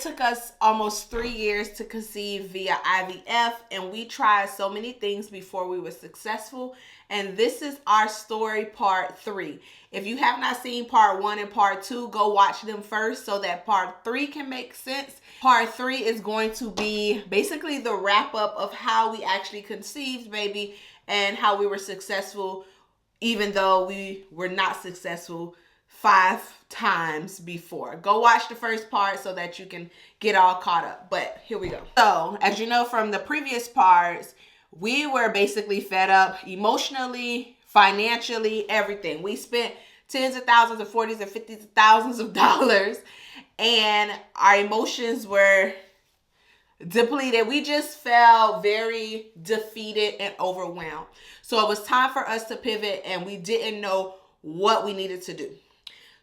took us almost 3 years to conceive via IVF, and we tried so many things before we were successful. And this is our story part 3. If you have not seen part 1 and part 2, go watch them first so that part 3 can make sense. Part 3 is going to be basically the wrap up of how we actually conceived baby and how we were successful, even though we were not successful 5 times before. Go watch the first part so that you can get all caught up. But here we go. So, as you know from the previous parts, we were basically fed up emotionally, financially, everything. We spent tens of thousands of $40s and $50s of thousands of dollars, and our emotions were depleted. We just felt very defeated and overwhelmed. So it was time for us to pivot, and we didn't know what we needed to do.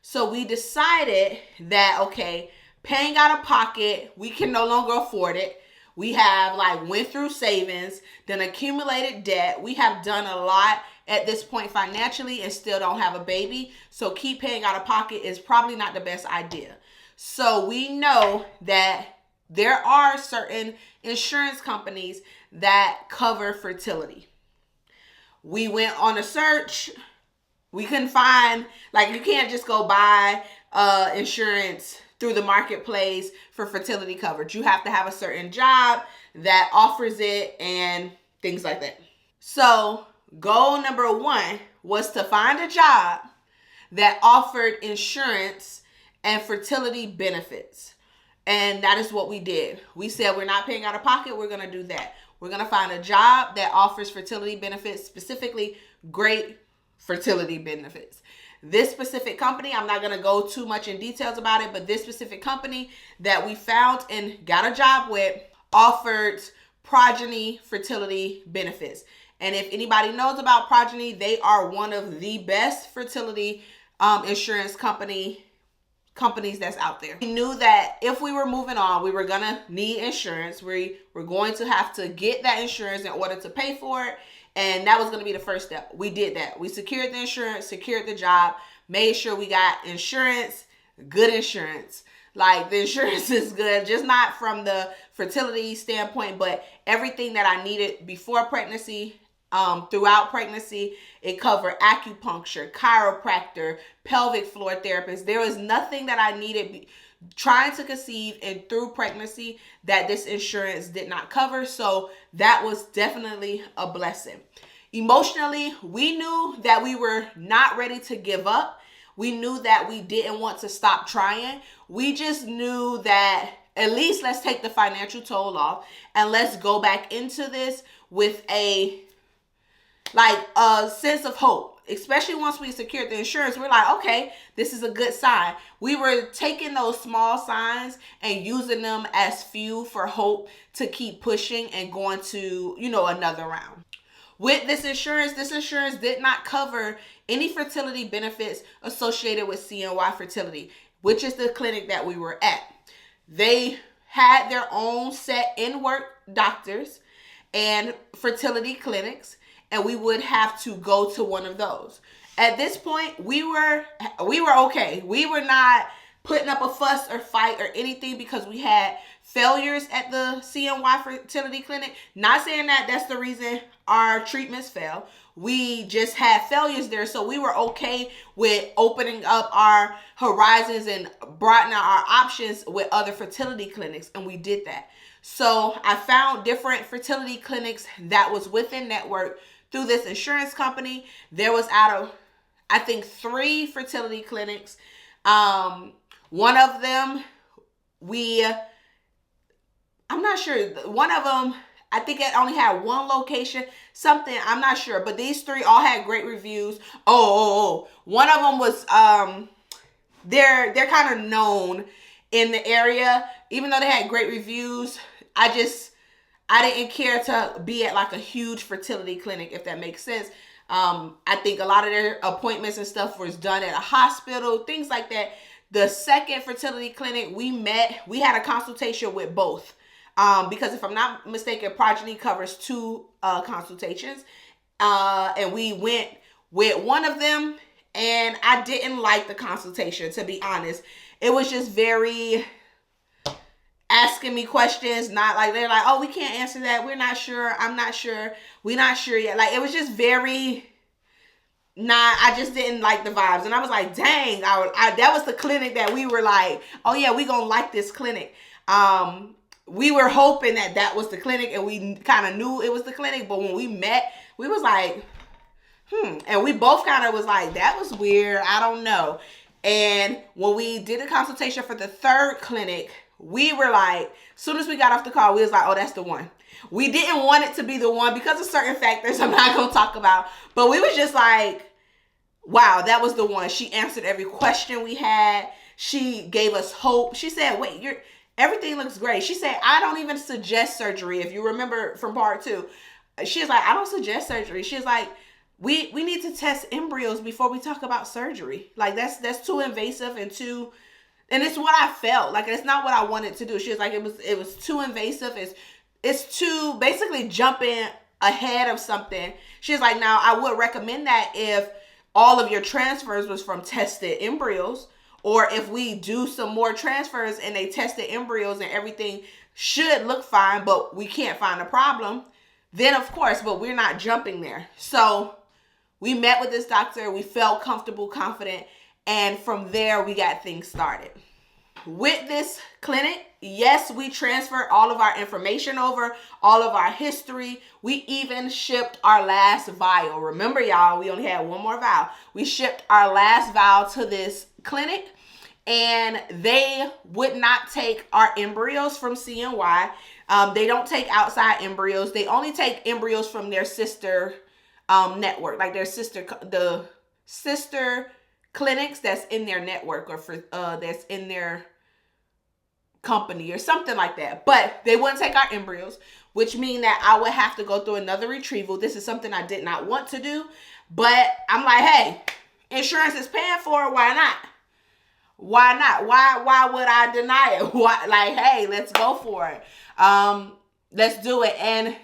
So we decided that, okay, paying out of pocket, we can no longer afford it. We have went through savings, then accumulated debt. We have done a lot at this point financially and still don't have a baby. So keep paying out of pocket is probably not the best idea. So we know that there are certain insurance companies that cover fertility. We went on a search. We couldn't find, you can't just go buy insurance through the marketplace for fertility coverage. You have to have a certain job that offers it and things like that. So goal number 1 was to find a job that offered insurance and fertility benefits. And that is what we did. We said we're not paying out of pocket. We're going to do that. We're going to find a job that offers fertility benefits, specifically great fertility benefits. This specific company, I'm not going to go too much in details about it, but this specific company that we found and got a job with offered progeny fertility benefits. And if anybody knows about progeny, they are one of the best fertility insurance companies that's out there. We knew that if we were moving on, we were going to need insurance. We were going to have to get that insurance in order to pay for it. And that was going to be the first step. We did that. We secured the insurance, secured the job, made sure we got insurance, good insurance. The insurance is good, just not from the fertility standpoint, but everything that I needed before pregnancy, throughout pregnancy. It covered acupuncture, chiropractor, pelvic floor therapist. There was nothing that I needed trying to conceive and through pregnancy that this insurance did not cover. So that was definitely a blessing. Emotionally, we knew that we were not ready to give up. We knew that we didn't want to stop trying. We just knew that at least let's take the financial toll off and let's go back into this with a sense of hope. Especially once we secured the insurance, we're like, okay, this is a good sign. We were taking those small signs and using them as fuel for hope to keep pushing and going to, another round. With this insurance did not cover any fertility benefits associated with CNY Fertility, which is the clinic that we were at. They had their own set in-work doctors and fertility clinics, and we would have to go to one of those. At this point, we were okay. We were not putting up a fuss or fight or anything because we had failures at the CNY Fertility Clinic. Not saying that that's the reason our treatments failed. We just had failures there, so we were okay with opening up our horizons and broadening our options with other fertility clinics, and we did that. So I found different fertility clinics that was within network through this insurance company. There was out of, I think, 3 fertility clinics. One of them, I'm not sure. One of them, I think it only had 1 location, something, I'm not sure. But these 3 all had great reviews. One of them was, they're kind of known in the area. Even though they had great reviews, I didn't care to be at a huge fertility clinic, if that makes sense. I think a lot of their appointments and stuff was done at a hospital, things like that. The second fertility clinic we had a consultation with both. Because if I'm not mistaken, progeny covers 2 consultations. And we went with one of them, and I didn't like the consultation, to be honest. It was just very asking me questions, not like they're like, oh, we can't answer that. We're not sure. I'm not sure. We're not sure yet. Like, it was just very I just didn't like the vibes. And I was like, dang, that was the clinic that we were like, oh yeah, we gonna like this clinic. We were hoping that was the clinic, and we kind of knew it was the clinic, but when we met, we was like, and we both kind of was like, that was weird, I don't know. And when we did the consultation for the third clinic, we were like, as soon as we got off the call, we was like, oh, that's the one. We didn't want it to be the one because of certain factors I'm not gonna talk about, but we was just like, wow, that was the one. She answered every question we had. She gave us hope. She said, wait, everything looks great. She said, I don't even suggest surgery. If you remember from part 2, she's like, I don't suggest surgery. She's like, we need to test embryos before we talk about surgery. Like, that's too invasive and it's what I felt. Like, it's not what I wanted to do. She was like, it was too invasive. It's too basically jumping ahead of something. She's like, now I would recommend that if all of your transfers was from tested embryos, or if we do some more transfers and they tested embryos and everything should look fine, but we can't find a problem, then of course, but we're not jumping there. So we met with this doctor, we felt comfortable, confident, and from there we got things started. With this clinic, yes, we transferred all of our information over, all of our history. We even shipped our last vial. Remember, y'all, we only had one more vial. We shipped our last vial to this clinic, and they would not take our embryos from CNY. They don't take outside embryos. They only take embryos from their sister network, like the sister clinics that's in their network, or that's in their company or something like that. But they wouldn't take our embryos, which means that I would have to go through another retrieval. This is something I did not want to do, but I'm like, hey, insurance is paying for it. Why not? Why not? Why would I deny it? Why? Like, hey, let's go for it. Let's do it. And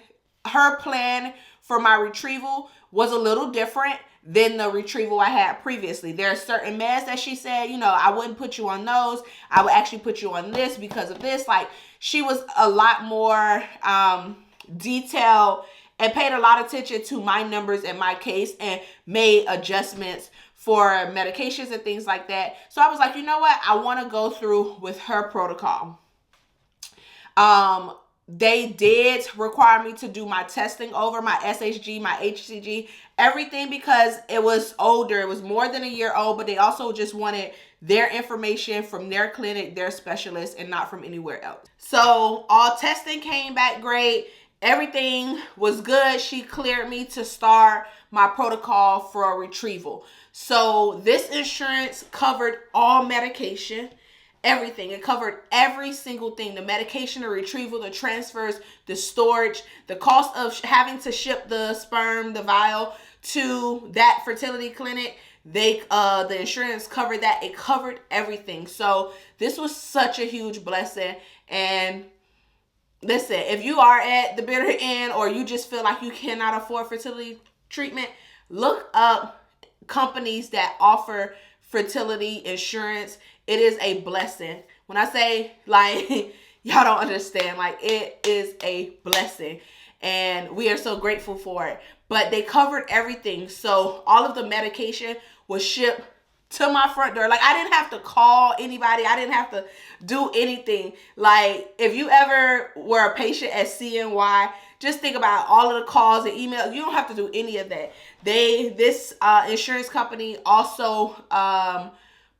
her plan for my retrieval was a little different than the retrieval I had previously. There are certain meds that she said, I wouldn't put you on those. I would actually put you on this because of this. Like, she was a lot more detailed and paid a lot of attention to my numbers and my case and made adjustments for medications and things like that. So I was like, you know what? I want to go through with her protocol. They did require me to do my testing over, my SHG, my HCG, everything, because it was older. It was more than a year old, but they also just wanted their information from their clinic, their specialist, and not from anywhere else. So all testing came back great. Everything was good. She cleared me to start my protocol for a retrieval. So this insurance covered all medication. Everything. It covered every single thing. The medication, the retrieval, the transfers, the storage, the cost of having to ship the sperm, the vial to that fertility clinic. The insurance covered that. It covered everything. So this was such a huge blessing. And listen, if you are at the bitter end, or you just feel like you cannot afford fertility treatment, look up companies that offer fertility insurance. It is a blessing. When I say, like, y'all don't understand, like, it is a blessing, and we are so grateful for it. But they covered everything. So all of the medication was shipped to my front door. Like, I didn't have to call anybody. I didn't have to do anything. Like, if you ever were a patient at CNY, just think about all of the calls and emails. You don't have to do any of that. This insurance company also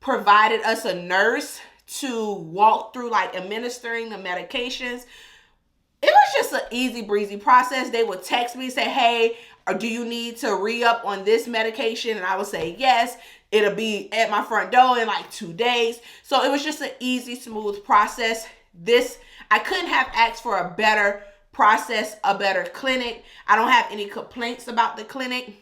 provided us a nurse to walk through, like, administering the medications. It was just an easy breezy process. They would text me, say, hey, or do you need to re-up on this medication? And I would say yes. It'll be at my front door in like 2 days. So it was just an easy, smooth process. I couldn't have asked for a better process, a better clinic. I don't have any complaints about the clinic.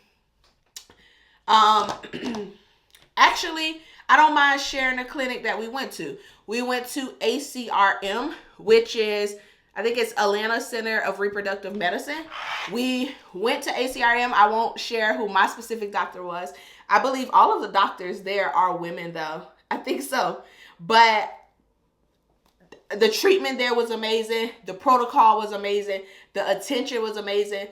Actually, I don't mind sharing the clinic that we went to. We went to ACRM, which is, I think it's Atlanta Center of Reproductive Medicine. We went to ACRM. I won't share who my specific doctor was. I believe all of the doctors there are women, though. I think so. But The treatment there was amazing. The protocol was amazing. The attention was amazing.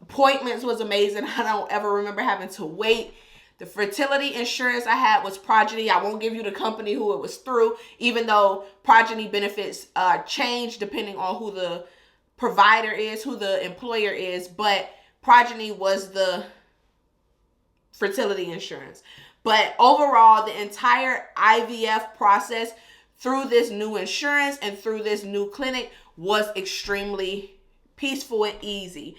Appointments was amazing. I don't ever remember having to wait. The fertility insurance I had was Progeny. I won't give you the company who it was through, even though Progeny benefits change depending on who the provider is, who the employer is. But Progeny was the fertility insurance. But overall, the entire IVF process through this new insurance and through this new clinic was extremely peaceful and easy.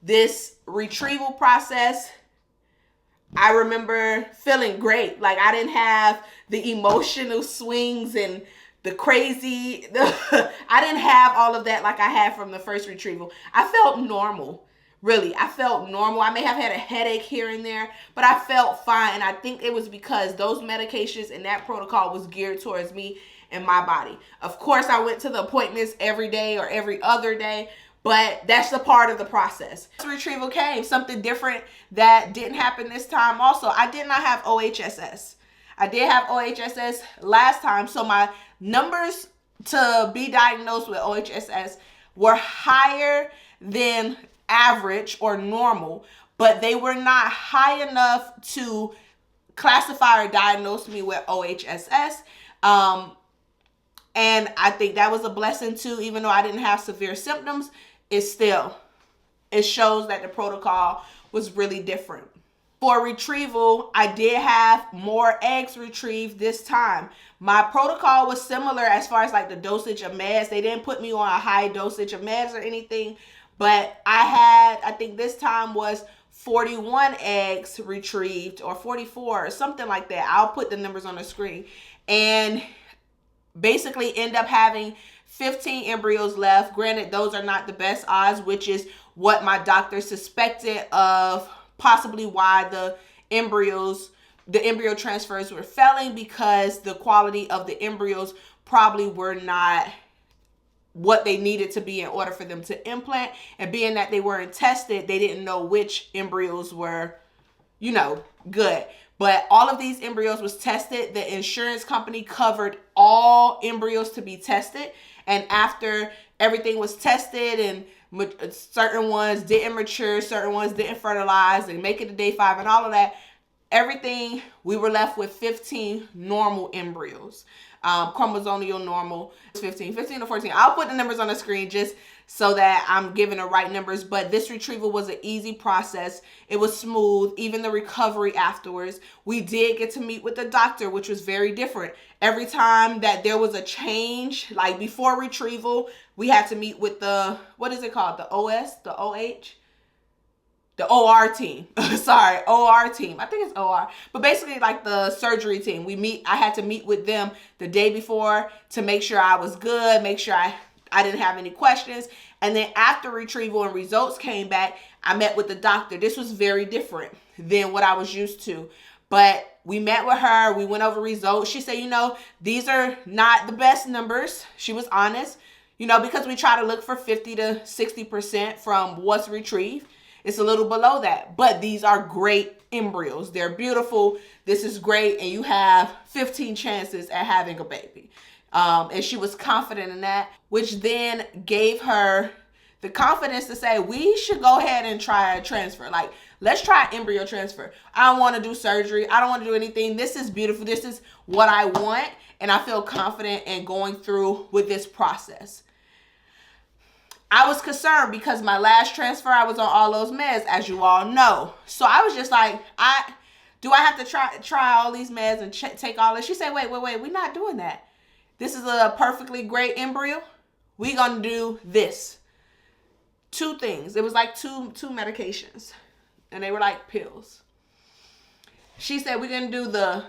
This retrieval process, I remember feeling great. Like, I didn't have the emotional swings and the crazy, I didn't have all of that like I had from the first retrieval. I felt normal. Really, I felt normal. I may have had a headache here and there, but I felt fine. And I think it was because those medications and that protocol was geared towards me and my body. Of course, I went to the appointments every day or every other day, but that's the part of the process. This retrieval came, something different that didn't happen this time. Also, I did not have OHSS. I did have OHSS last time, so my numbers to be diagnosed with OHSS were higher than average or normal, but they were not high enough to classify or diagnose me with OHSS. And I think that was a blessing too. Even though I didn't have severe symptoms, it shows that the protocol was really different. For retrieval, I did have more eggs retrieved this time. My protocol was similar as far as like the dosage of meds. They didn't put me on a high dosage of meds or anything, but I think this time was 41 eggs retrieved or 44 or something like that. I'll put the numbers on the screen. And basically end up having 15 embryos left. Granted, those are not the best odds, which is what my doctor suspected of possibly why the embryo transfers were failing, because the quality of the embryos probably were not what they needed to be in order for them to implant. And being that they weren't tested, they didn't know which embryos were, good. But all of these embryos was tested. The insurance company covered all embryos to be tested. And after everything was tested and certain ones didn't mature, certain ones didn't fertilize and make it to day 5 and all of that, everything, we were left with 15 normal embryos. Chromosomal normal, 15 to 14. I'll put the numbers on the screen just so that I'm giving the right numbers. But this retrieval was an easy process. It was smooth, even the recovery afterwards. We did get to meet with the doctor, which was very different. Every time that there was a change, like before retrieval, we had to meet with the, what is it called? The OS, the OH? The OR team. Sorry, OR team. I think it's OR. But basically like the surgery team. I had to meet with them the day before to make sure I was good, make sure I didn't have any questions. And then after retrieval and results came back, I met with the doctor. This was very different than what I was used to. But we met with her. We went over results. She said, these are not the best numbers. She was honest, because we try to look for 50 to 60% from what's retrieved. It's a little below that, but these are great embryos. They're beautiful. This is great. And you have 15 chances at having a baby. And she was confident in that, which then gave her the confidence to say, we should go ahead and try a transfer. Like, let's try embryo transfer. I don't want to do surgery. I don't want to do anything. This is beautiful. This is what I want. And I feel confident in going through with this process. I was concerned because my last transfer, I was on all those meds, as you all know. So I was just like, do I have to try all these meds and take all this? She said, wait, we're not doing that. This is a perfectly great embryo. We're going to do this. 2 things. It was like two medications. And they were like pills. She said, we're going to do the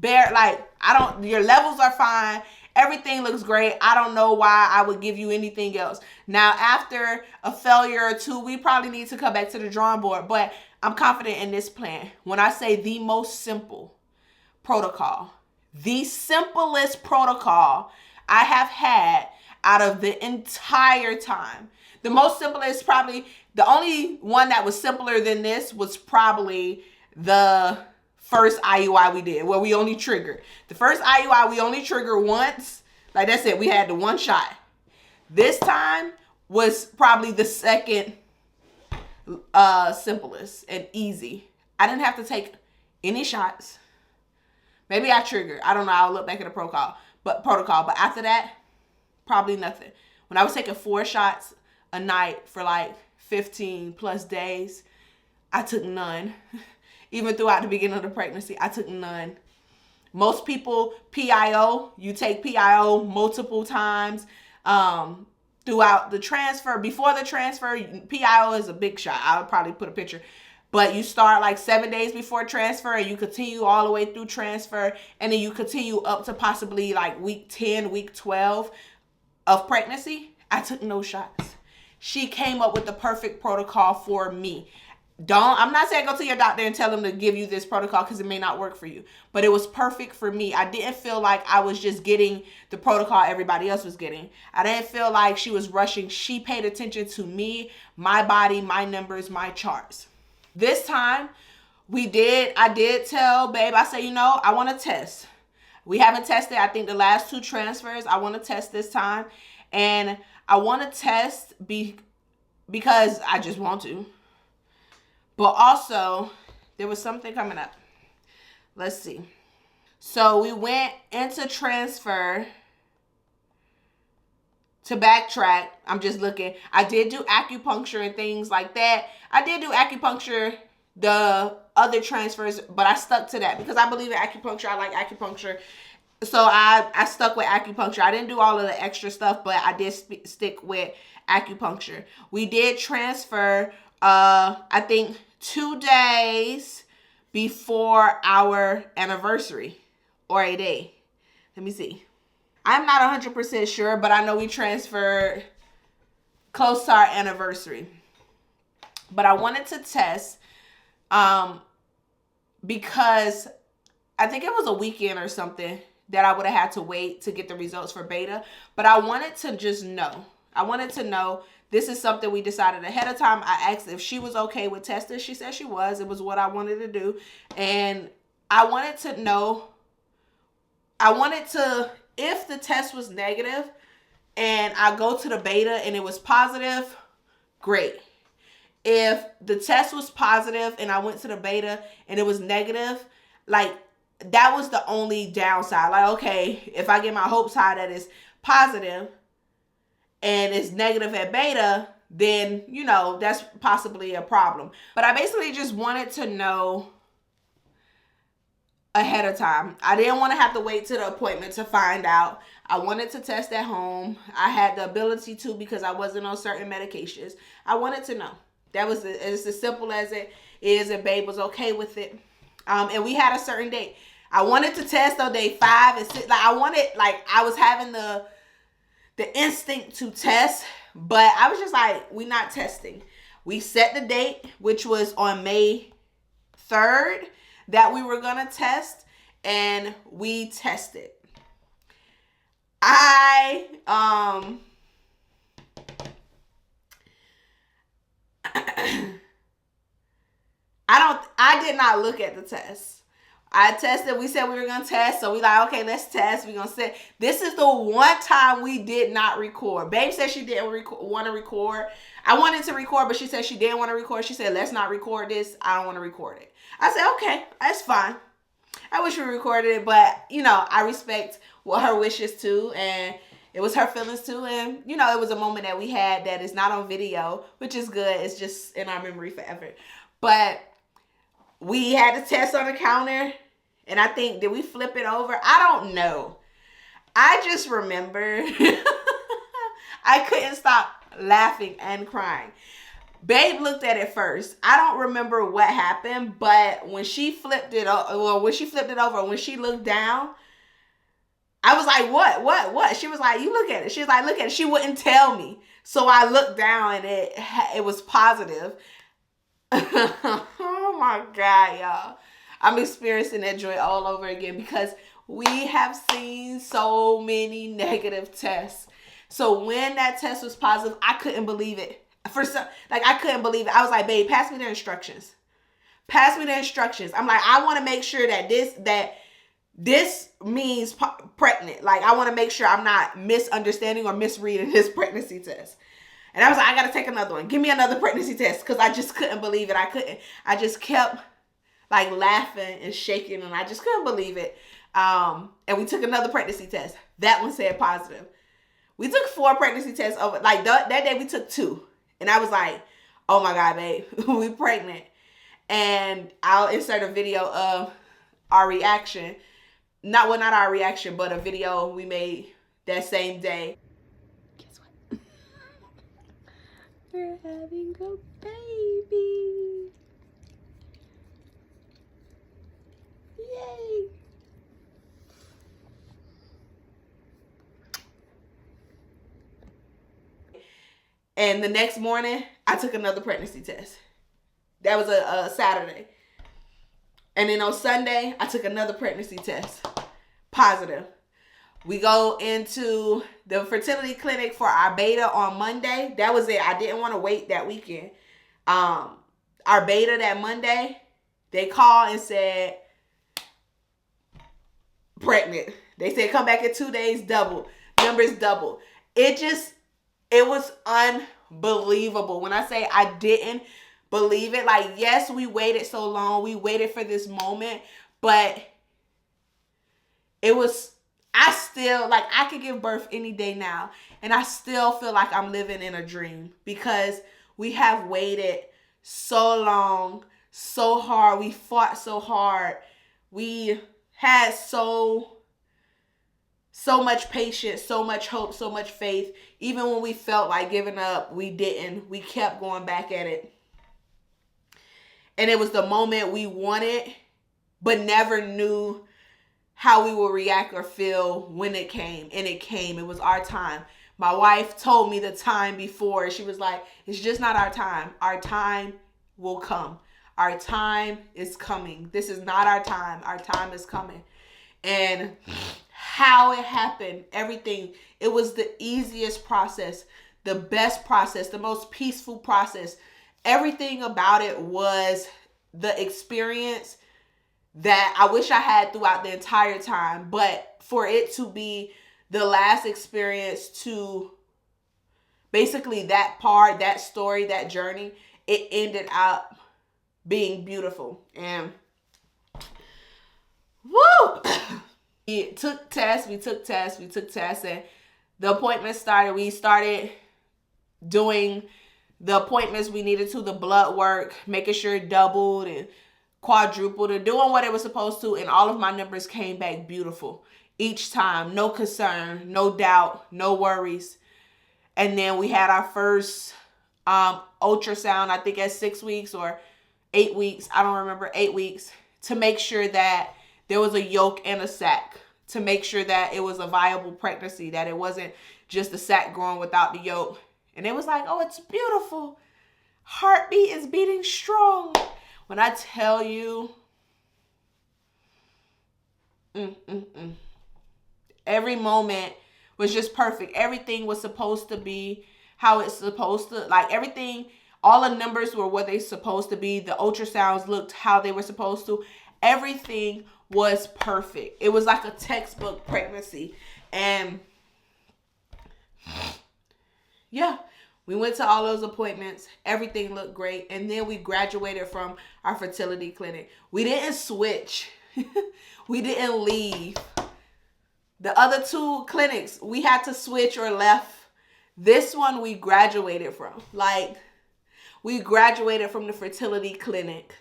your levels are fine. Everything looks great. I don't know why I would give you anything else. Now, after a failure or 2, we probably need to come back to the drawing board, but I'm confident in this plan. When I say the most simple protocol, the simplest protocol I have had out of the entire time. The most simplest, probably the only one that was simpler than this was probably the first IUI we did, where we only triggered. The first IUI we only triggered once. Like that's it. We had the one shot. This time was probably the second simplest and easy. I didn't have to take any shots. Maybe I triggered. I don't know. I'll look back at the protocol. But after that, probably nothing. When I was taking 4 shots a night for like 15 plus days, I took none. Even throughout the beginning of the pregnancy, I took none. Most people, PIO, you take PIO multiple times throughout the transfer. Before the transfer, PIO is a big shot. I'll probably put a picture. But you start like 7 days before transfer and you continue all the way through transfer. And then you continue up to possibly like week 10, week 12 of pregnancy. I took no shots. She came up with the perfect protocol for me. I'm not saying go to your doctor and tell them to give you this protocol because it may not work for you. But it was perfect for me. I didn't feel like I was just getting the protocol everybody else was getting. I didn't feel like she was rushing. She paid attention to me, my body, my numbers, my charts. This time, I did tell babe, I said, I want to test. We haven't tested, I think the last 2 transfers. I want to test this time. And I want to test because I just want to. But also, there was something coming up. Let's see. So we went into transfer. To backtrack, I'm just looking. I did do acupuncture and things like that. I did do acupuncture the other transfers, but I stuck to that because I believe in acupuncture. I like acupuncture. So I stuck with acupuncture. I didn't do all of the extra stuff, but I did stick with acupuncture. We did transfer, I think 2 days before our anniversary or a day. Let me see. I'm not 100% sure, but I know we transferred close to our anniversary. But I wanted to test because I think it was a weekend or something that I would have had to wait to get the results for beta. But I wanted to just know. I wanted to know this is something we decided ahead of time. I asked if she was okay with testing. She said she was. It was what I wanted to do. And I wanted to know. If the test was negative and I go to the beta and it was positive, great. If the test was positive and I went to the beta and it was negative, like that was the only downside. Like, okay, if I get my hopes high that it's positive and it's negative at beta, then, that's possibly a problem. But I basically just wanted to know ahead of time. I didn't want to have to wait to the appointment to find out. I wanted to test at home. I had the ability to because I wasn't on certain medications. I wanted to know. It's as simple as it is, and babe was okay with it. And we had a certain date. I wanted to test on day 5 and 6. I was having the instinct to test, but I was just like, we're not testing. We set the date, which was on May 3rd. That we were going to test, and we tested. I did not look at the test. I tested. We said we were going to test. So we like, okay, let's test. We're going to set. This is the one time we did not record. Babe said she didn't want to record. I wanted to record, but she said she didn't want to record. She said, let's not record this. I don't want to record it. I said, okay, that's fine. I wish we recorded it, but, I respect what her wishes too. And it was her feelings too. And, it was a moment that we had that is not on video, which is good. It's just in our memory forever. But we had the test on the counter. And I think, did we flip it over? I don't know. I just remember I couldn't stop laughing and crying. Babe looked at it first. I don't remember what happened, but when she flipped it over, when she looked down, I was like, what? She was like, you look at it. She was like, look at it. She wouldn't tell me. So I looked down and it was positive. Oh my God, y'all. I'm experiencing that joy all over again because we have seen so many negative tests. So when that test was positive, I couldn't believe it. I couldn't believe it. I was like, babe, pass me the instructions. I'm like, I want to make sure that this means pregnant. Like, I want to make sure I'm not misunderstanding or misreading this pregnancy test. And I was like, I got to take another one. Give me another pregnancy test, because I just couldn't believe it. I just kept like laughing and shaking, and I just couldn't believe it. And we took another pregnancy test. That one said positive. We took 4 pregnancy tests over. Like, that day we took 2. And I was like, oh my God, babe, we pregnant. And I'll insert a video of our reaction. Not our reaction, but a video we made that same day. Guess what? We're having a baby. Yay. And the next morning, I took another pregnancy test. That was a Saturday. And then on Sunday, I took another pregnancy test. Positive. We go into the fertility clinic for our beta on Monday. That was it. I didn't want to wait that weekend. Our beta that Monday, they called and said, pregnant. They said, come back in 2 days, double. Numbers double. It was unbelievable. When I say I didn't believe it, like, yes, we waited so long. We waited for this moment, but I still, like, I could give birth any day now, and I still feel like I'm living in a dream, because we have waited so long, so hard. We fought so hard. We had so much patience, so much hope, so much faith. Even when we felt like giving up, we didn't. We kept going back at it. And it was the moment we wanted, but never knew how we would react or feel when it came. And it came. It was our time. My wife told me the time before. She was like, it's just not our time. Our time will come. Our time is coming. This is not our time. Our time is coming. And how it happened, everything, it was the easiest process, the best process, the most peaceful process. Everything about it was the experience that I wish I had throughout the entire time. But for it to be the last experience, to basically that part, that story, that journey, it ended up being beautiful. And woo! We took tests, and the appointments started. We started doing the appointments we needed to, the blood work, making sure it doubled and quadrupled and doing what it was supposed to. And all of my numbers came back beautiful each time. No concern, no doubt, no worries. And then we had our first ultrasound, I think at 6 weeks or 8 weeks. I don't remember, 8 weeks, to make sure that there was a yolk and a sac, to make sure that it was a viable pregnancy, that it wasn't just a sac growing without the yolk. And it was like, oh, it's beautiful. Heartbeat is beating strong. When I tell you, every moment was just perfect. Everything was supposed to be how it's supposed to, like, everything, all the numbers were what they're supposed to be. The ultrasounds looked how they were supposed to. Everything was perfect. It was like a textbook pregnancy. And yeah, we went to all those appointments. Everything looked great. And then we graduated from our fertility clinic. We didn't switch. We didn't leave. The other 2 clinics, we had to switch or left. This one we graduated from. Like, we graduated from the fertility clinic.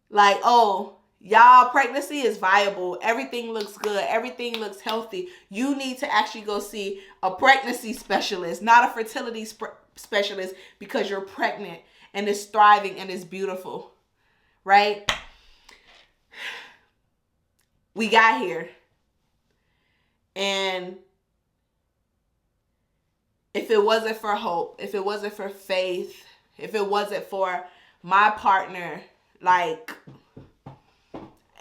Like, oh, y'all, pregnancy is viable. Everything looks good. Everything looks healthy. You need to actually go see a pregnancy specialist, not a fertility specialist, because you're pregnant and it's thriving and it's beautiful, right? We got here. And if it wasn't for hope, if it wasn't for faith, if it wasn't for my partner, like,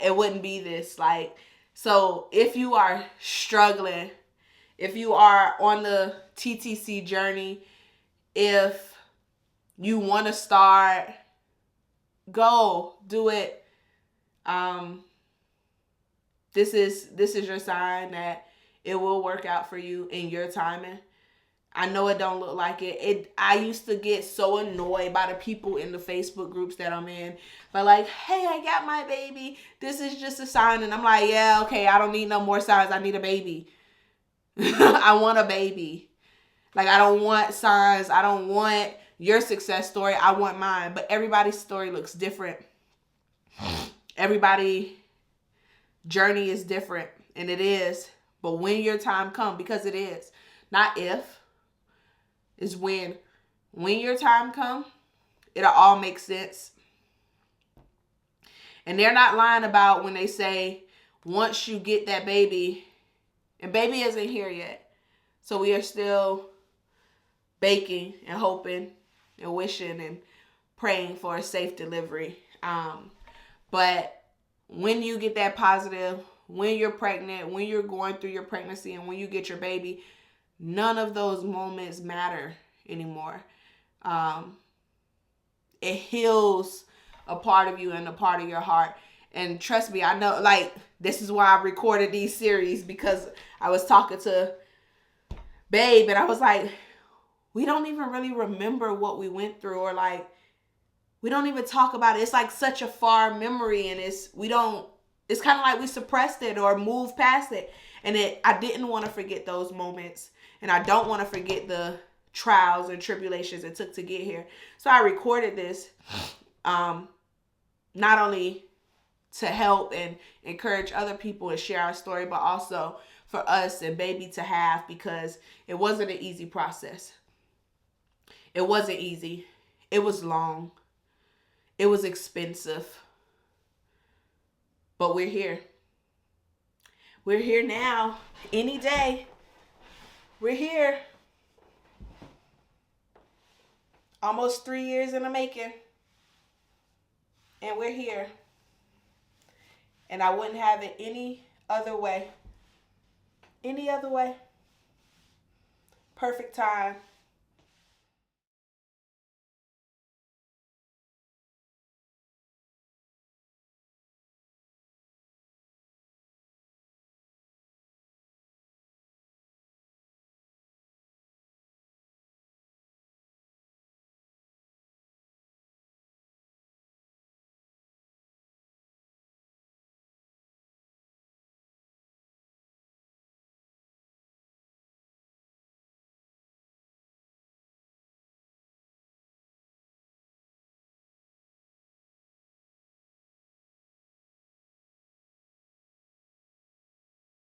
it wouldn't be this. Like, so if you are struggling, if you are on the TTC journey, if you want to start, go do it. This is your sign that it will work out for you in your timing. I know it don't look like it. I used to get so annoyed by the people in the Facebook groups that I'm in. But like, hey, I got my baby. This is just a sign. And I'm like, yeah, okay, I don't need no more signs. I need a baby. I want a baby. Like, I don't want signs. I don't want your success story. I want mine. But everybody's story looks different. Everybody's journey is different. And it is. But when your time comes, because it is, not if, is when your time comes, it'll all make sense. And they're not lying about when they say once you get that baby, and baby isn't here yet. So we are still baking and hoping and wishing and praying for a safe delivery. But when you get that positive, when you're pregnant, when you're going through your pregnancy, and when you get your baby, none of those moments matter anymore. It heals a part of you and a part of your heart. And trust me, I know, like, this is why I recorded these series, because I was talking to Babe and I was like, we don't even really remember what we went through, or like, we don't even talk about it. It's like such a far memory, and it's kind of like we suppressed it or moved past it. And I didn't want to forget those moments. And I don't want to forget the trials and tribulations it took to get here. So I recorded this, not only to help and encourage other people and share our story, but also for us and Baby to have, because it wasn't an easy process. It wasn't easy. It was long. It was expensive. But we're here. We're here now. Any day. We're here. Almost 3 years in the making. And we're here. And I wouldn't have it any other way. Any other way. Perfect time.